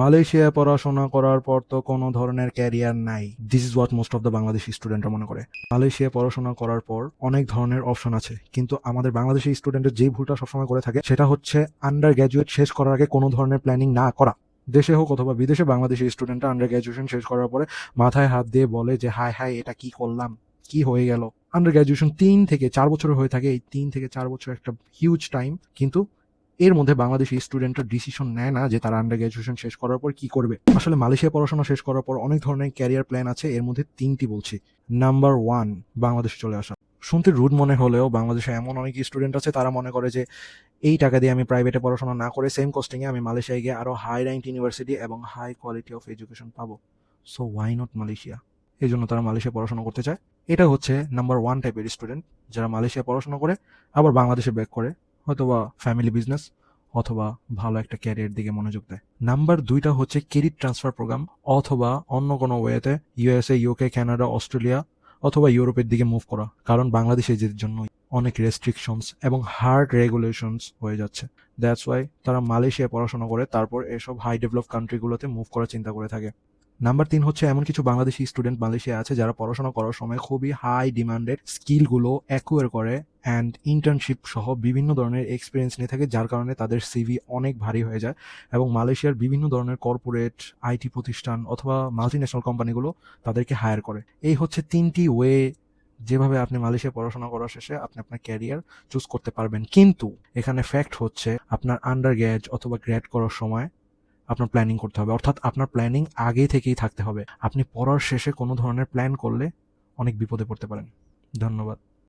মালয়েশিয়ায় পড়াশোনা করার পর তো কোনো ধরনের ক্যারিয়ার নাই। This is what most of the Bangladeshi স্টুডেন্টরা মনে করে। মালয়েশিয়ায় পড়াশোনা করার পর অনেক ধরনের অপশন আছে, কিন্তু আমাদের বাংলাদেশি স্টুডেন্টের যেই ভুলটা সবসময় করে থাকে সেটা হচ্ছে আন্ডার গ্র্যাজুয়েট শেষ করার আগে কোনো ধরনের প্ল্যানিং না করা। দেশে হোক অথবা বিদেশে বাংলাদেশি স্টুডেন্টরা আন্ডার গ্র্যাজুয়েশন শেষ করার পরে মাথায় হাত দিয়ে বলে যে হায় হায় এটা কি করলাম, কি হয়ে গেল। আন্ডার গ্র্যাজুয়েশন 3 থেকে 4 বছর হয়ে থাকে, এই 3 থেকে 4 বছর একটা হিউজ টাইম, কিন্তু এর মধ্যে বাংলাদেশি স্টুডেন্টরা ডিসিশন নেয় না যে তারা আন্ডার গ্র্যাজুয়েশন শেষ করার পর কি করবে। আসলে মালয়েশিয়া পড়াশোনা শেষ করার পর অনেক ধরনের ক্যারিয়ার প্ল্যান আছে, এর মধ্যে 3টি বলছি। নাম্বার 1, বাংলাদেশে চলে আসা। শুনতে রুড মনে হলেও বাংলাদেশে এমন অনেক স্টুডেন্ট আছে তারা মনে করে যে এই টাকা দিয়ে আমি প্রাইভেটে পড়াশোনা না করে সেম কস্টিংয়ে আমি মালয়েশিয়ায় গিয়ে আরো হাই র্যাঙ্ক ইউনিভার্সিটি এবং হাই কোয়ালিটি অফ এডুকেশন পাবো। So why not Malaysia? এই জন্য তারা মালয়েশিয়া পড়াশোনা করতে চায়। এটা হচ্ছে নাম্বার 1 টাইপের স্টুডেন্ট, যারা মালয়েশিয়া পড়াশোনা করে আবার বাংলাদেশে ব্যাক করে, হয়তোবা ফ্যামিলি বিজনেস অথবা ভালো একটা ক্যারিয়ার দিকে মনোযোগ দেয়। নাম্বার 2টা হচ্ছে ক্রেডিট ট্রান্সফার প্রোগ্রাম, অথবা অন্য কোনো ওয়েতে ইউএসএ, ইউকে, কানাডা, অস্ট্রেলিয়া অথবা ইউরোপের দিকে মুভ করা, কারণ বাংলাদেশের জন্য অনেক রেস্ট্রিকশনস এবং হার্ড রেগুলেশনস হয়ে যাচ্ছে। দ্যাটস ওয়াই তারা মালয়েশিয়ায় পড়াশোনা করে তারপর এসব হাই ডেভেলপ কান্ট্রিগুলোতে মুভ করার চিন্তা করে থাকে। নাম্বার 3 হচ্ছে এমন কিছু বাংলাদেশি স্টুডেন্ট মালয়েশিয়া আছে যারা পড়াশোনা করার সময় খুবই হাই ডিমান্ডেড স্কিলগুলো অ্যাকুয়ার করে অ্যান্ড ইন্টার্নশিপ সহ বিভিন্ন ধরনের এক্সপিরিয়েন্স নিয়ে থাকে, যার কারণে তাদের সিভি অনেক ভারী হয়ে যায় এবং মালয়েশিয়ার বিভিন্ন ধরনের কর্পোরেট আইটি প্রতিষ্ঠান অথবা মাল্টিন্যাশনাল কোম্পানিগুলো তাদেরকে হায়ার করে। এই হচ্ছে 3টি ওয়ে যেভাবে আপনি মালয়েশিয়া পড়াশোনা করার শেষে আপনি আপনার ক্যারিয়ার চুজ করতে পারবেন। কিন্তু এখানে ফ্যাক্ট হচ্ছে আপনার আন্ডার গ্র্যাড অথবা গ্র্যাড করার সময় আপনার প্ল্যানিং করতে হবে, অর্থাৎ আপনার প্ল্যানিং আগে থেকেই থাকতে হবে। আপনি পড়ার শেষে কোনো ধরনের প্ল্যান করলে অনেক বিপদে পড়তে পারেন। ধন্যবাদ।